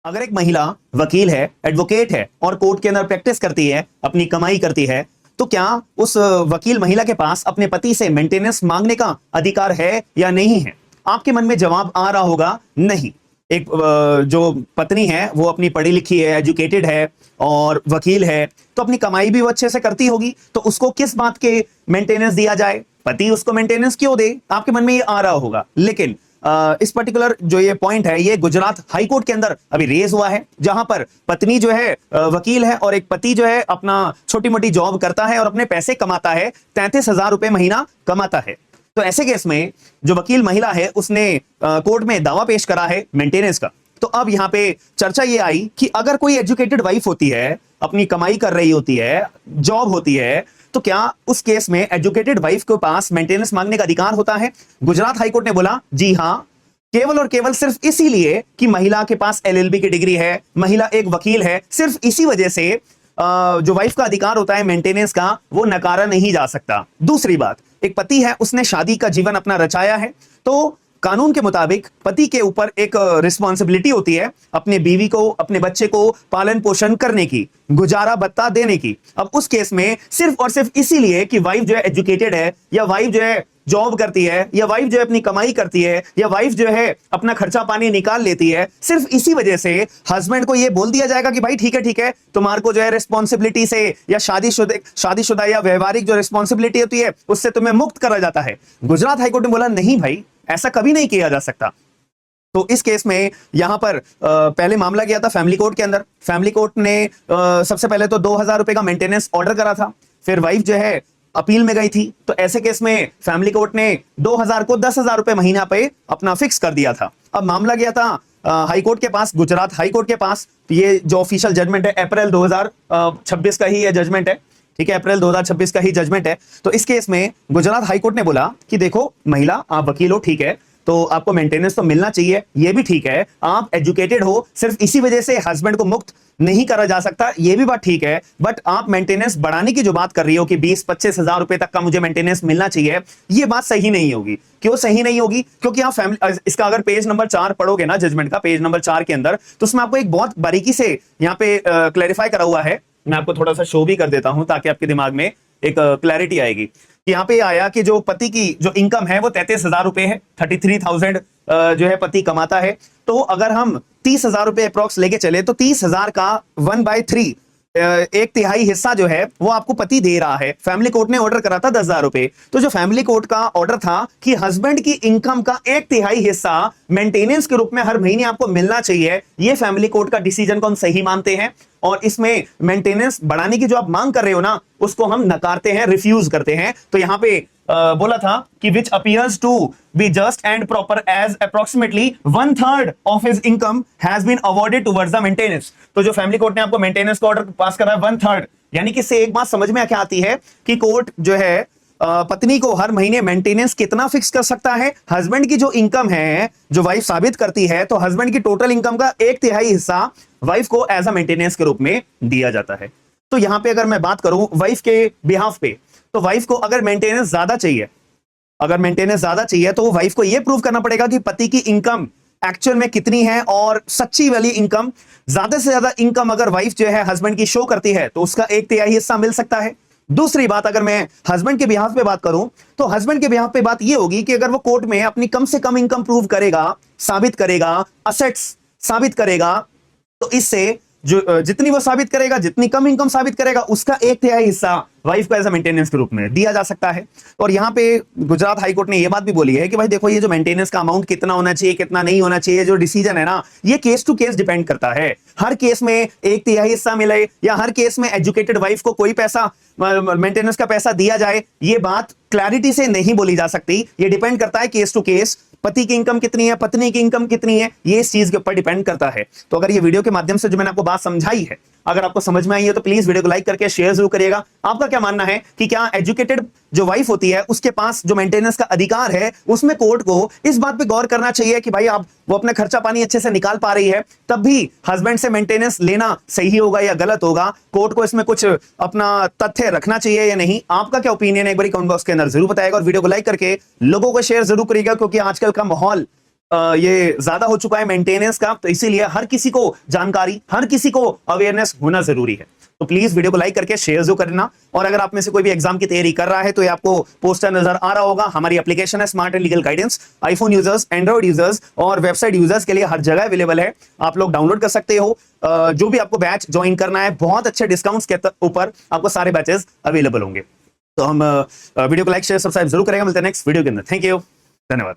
अगर एक महिला वकील है, एडवोकेट है और कोर्ट के अंदर प्रैक्टिस करती है, अपनी कमाई करती है, तो क्या उस वकील महिला के पास अपने पति से मेंटेनेंस मांगने का अधिकार है या नहीं है? आपके मन में जवाब आ रहा होगा, नहीं। एक जो पत्नी है वो अपनी पढ़ी लिखी है, एजुकेटेड है और वकील है, तो अपनी कमाई भी वो अच्छे से करती होगी, तो उसको किस बात के मेंटेनेंस दिया जाए? पति उसको मेंटेनेंस क्यों दे? आपके मन में ये आ रहा होगा। लेकिन इस पर्टिकुलर जो ये पॉइंट है, ये गुजरात हाई कोर्ट के अंदर अभी रेज हुआ है, जहां पर पत्नी जो है वकील है और एक पति जो है अपना छोटी मोटी जॉब करता है और अपने पैसे कमाता है, 33,000 रुपए महीना कमाता है। तो ऐसे केस में जो वकील महिला है उसने कोर्ट में दावा पेश करा है मेंटेनेंस का। तो अब यहां पे चर्चा ये आई कि अगर कोई एजुकेटेड वाइफ होती है, अपनी कमाई कर रही होती है, जॉब होती है, तो क्या उस केस में एजुकेटेड वाइफ के पास मेंटेनेंस मांगने का अधिकार होता है? गुजरात हाईकोर्ट ने बोला जी हां, केवल और केवल सिर्फ इसीलिए कि महिला के पास एलएलबी की डिग्री है, महिला एक वकील है, सिर्फ इसी वजह से जो वाइफ का अधिकार होता है मेंटेनेंस का, वो नकारा नहीं जा सकता। दूसरी बात, एक पति है, उसने शादी का जीवन अपना रचाया है, तो कानून के मुताबिक पति के ऊपर एक रिस्पॉन्सिबिलिटी होती है अपने बीवी को, अपने बच्चे को पालन पोषण करने की, गुजारा भत्ता देने की। अब उस केस में सिर्फ और सिर्फ इसीलिए कि वाइफ जो है एजुकेटेड है, या वाइफ जो है जॉब करती है, या वाइफ जो है अपनी कमाई करती है, या वाइफ जो है अपना खर्चा पानी निकाल लेती है, सिर्फ इसी वजह से हस्बैंड को यह बोल दिया जाएगा कि भाई ठीक है, तुम्हारे को जो है रिस्पॉन्सिबिलिटी से या शादीशुदा या व्यवहारिक जो रिस्पॉन्सिबिलिटी होती है उससे तुम्हें मुक्त करा जाता है। गुजरात हाईकोर्ट ने बोला नहीं भाई, ऐसा कभी नहीं किया जा सकता। तो इस केस में यहां पर पहले मामला गया था फैमिली कोर्ट के अंदर। फैमिली कोर्ट ने सबसे पहले तो 2,000 रुपए का मेंटेनेंस ऑर्डर करा था, फिर वाइफ जो है अपील में गई थी, तो ऐसे केस में फैमिली कोर्ट ने 2,000 को 10,000 रुपए महीना पे अपना फिक्स कर दिया था। अब मामला गया था हाई कोर्ट के पास, गुजरात हाई कोर्ट के पास। ये जो ऑफिशियल जजमेंट है अप्रैल 2026 का ही ये जजमेंट है, ठीक है, अप्रैल 2026 का ही जजमेंट है। तो इस केस में गुजरात हाई कोर्ट ने बोला कि देखो महिला, आप वकील हो, ठीक है, तो आपको मेंटेनेंस तो मिलना चाहिए, ये भी ठीक है। आप एजुकेटेड हो, सिर्फ इसी वजह से हस्बैंड को मुक्त नहीं करा जा सकता, ये भी बात ठीक है। बट आप मेंटेनेंस बढ़ाने की जो बात कर रही हो कि 20-25 हजार रुपए तक का मुझे मेंटेनेंस मिलना चाहिए, ये बात सही नहीं होगी। क्यों सही नहीं होगी? क्योंकि आप फैमिली, इसका अगर पेज नंबर 4 पढ़ोगे ना, जजमेंट का पेज नंबर 4 के अंदर, तो उसमें आपको एक बहुत बारीकी से यहाँ पे क्लैरिफाई करा हुआ है। मैं आपको थोड़ा सा शो भी कर देता हूं ताकि आपके दिमाग में एक क्लैरिटी आएगी कि यहाँ पे आया कि जो पति की जो इनकम है वो 33,000 रुपए है, 33,000 जो है पति कमाता है। तो अगर हम 30,000 रुपए अप्रोक्स लेके चले तो 30,000 का 1/3 एक तिहाई हिस्सा जो है वो आपको पति दे रहा है। फैमिली कोर्ट ने ऑर्डर करा था 10,000 रुपए। तो जो फैमिली कोर्ट का ऑर्डर था कि हस्बैंड की इनकम का एक तिहाई हिस्सा मेंटेनेंस के रूप में हर महीने आपको मिलना चाहिए, ये फैमिली कोर्ट का डिसीजन को हम सही मानते हैं। और इसमें मेंटेनेंस बढ़ाने की जो आप मांग कर रहे हो ना, उसको हम नकारते हैं, रिफ्यूज करते हैं। तो यहां पे बोला था कि which appears to be just and proper as approximately 1/3 of his income has been awarded towards the maintenance. तो जो फैमिली कोर्ट ने आपको मेंटेनेंस का ऑर्डर पास करा है 1/3, यानी कि इससे एक बात समझ में क्या आती है कि कोर्ट जो है पत्नी को हर महीने मेंटेनेंस कितना फिक्स कर सकता है? हस्बैंड की जो इनकम है, जो वाइफ साबित करती है, तो हस्बैंड की टोटल इनकम का एक तिहाई हिस्सा वाइफ को एज अ मेंटेनेंस के रूप में दिया जाता है। तो यहां पे अगर मैं बात करूं वाइफ के बिहाफ पे, तो वाइफ को अगर मेंटेनेंस ज्यादा चाहिए, तो वाइफ को यह प्रूव करना पड़ेगा कि पति की इनकम एक्चुअल में कितनी है, और सच्ची वाली इनकम, ज्यादा से ज्यादा इनकम अगर वाइफ जो है हस्बैंड की शो करती है तो उसका एक तिहाई हिस्सा मिल सकता है। दूसरी बात, अगर मैं हस्बैंड के बिहाफ पे बात करूं, तो हस्बैंड के बिहाफ पे बात यह होगी कि अगर वो कोर्ट में अपनी कम से कम इनकम प्रूव करेगा, साबित करेगा, असेट्स साबित करेगा, तो इससे जो जितनी वो साबित करेगा, जितनी कम इनकम साबित करेगा, उसका एक तिहाई हिस्सा वाइफ को एज अ मेंटेनेंस के रूप में दिया जा सकता है। और यहां पे गुजरात हाईकोर्ट ने यह बात भी बोली है कि भाई देखो, ये जो मेंटेनेंस का अमाउंट कितना होना चाहिए, कितना नहीं होना चाहिए, जो डिसीजन है ना, ये केस टू केस डिपेंड करता है। हर केस में एक तिहाई हिस्सा मिले या हर केस में एजुकेटेड वाइफ को कोई पैसा, मेंटेनेंस का पैसा दिया जाए, ये बात क्लैरिटी से नहीं बोली जा सकती। ये डिपेंड करता है केस टू केस, पति की इनकम कितनी है, पत्नी की इनकम कितनी है, ये इस चीज के ऊपर डिपेंड करता है। तो अगर ये वीडियो के माध्यम से जो मैंने आपको बात समझाई है, अगर आपको समझ में आई है, तो प्लीज वीडियो को लाइक करके शेयर जरूर करिएगा। आपका क्या मानना है कि क्या एजुकेटेड जो वाइफ होती है उसके पास जो मेंटेनेंस का अधिकार है, उसमें कोर्ट को इस बात पे गौर करना चाहिए कि भाई आप वो अपना खर्चा पानी अच्छे से निकाल पा रही है, तब भी हस्बैंड से मेंटेनेंस लेना सही होगा या गलत होगा? कोर्ट को इसमें कुछ अपना तथ्य रखना चाहिए या नहीं? आपका क्या ओपिनियन है, एक बार कमेंट बॉक्स के अंदर जरूर बताएगा। और वीडियो को लाइक करके लोगों को शेयर जरूर करिएगा, क्योंकि आजकल का माहौल ये ज्यादा हो चुका है मेंटेनेंस का, तो इसीलिए हर किसी को जानकारी, हर किसी को अवेयरनेस होना जरूरी है। तो प्लीज वीडियो को लाइक करके शेयर जो करना। और अगर आप में से कोई भी एग्जाम की तैयारी कर रहा है तो ये आपको पोस्टर नजर आ रहा होगा। हमारी एप्लीकेशन है smart and legal guidance, iPhone users, Android users और वेबसाइट यूजर्स के लिए हर जगह अवेलेबल है। आप लोग डाउनलोड कर सकते हो। जो भी आपको बैच ज्वाइन करना है, बहुत अच्छे डिस्काउंट्स के ऊपर आपको सारे बैचेस अवेलेबल होंगे। तो हम वीडियो को लाइक शेयर सब्सक्राइब जरूर करेंगे। मिलते हैं नेक्स्ट वीडियो के अंदर। थैंक यू, धन्यवाद।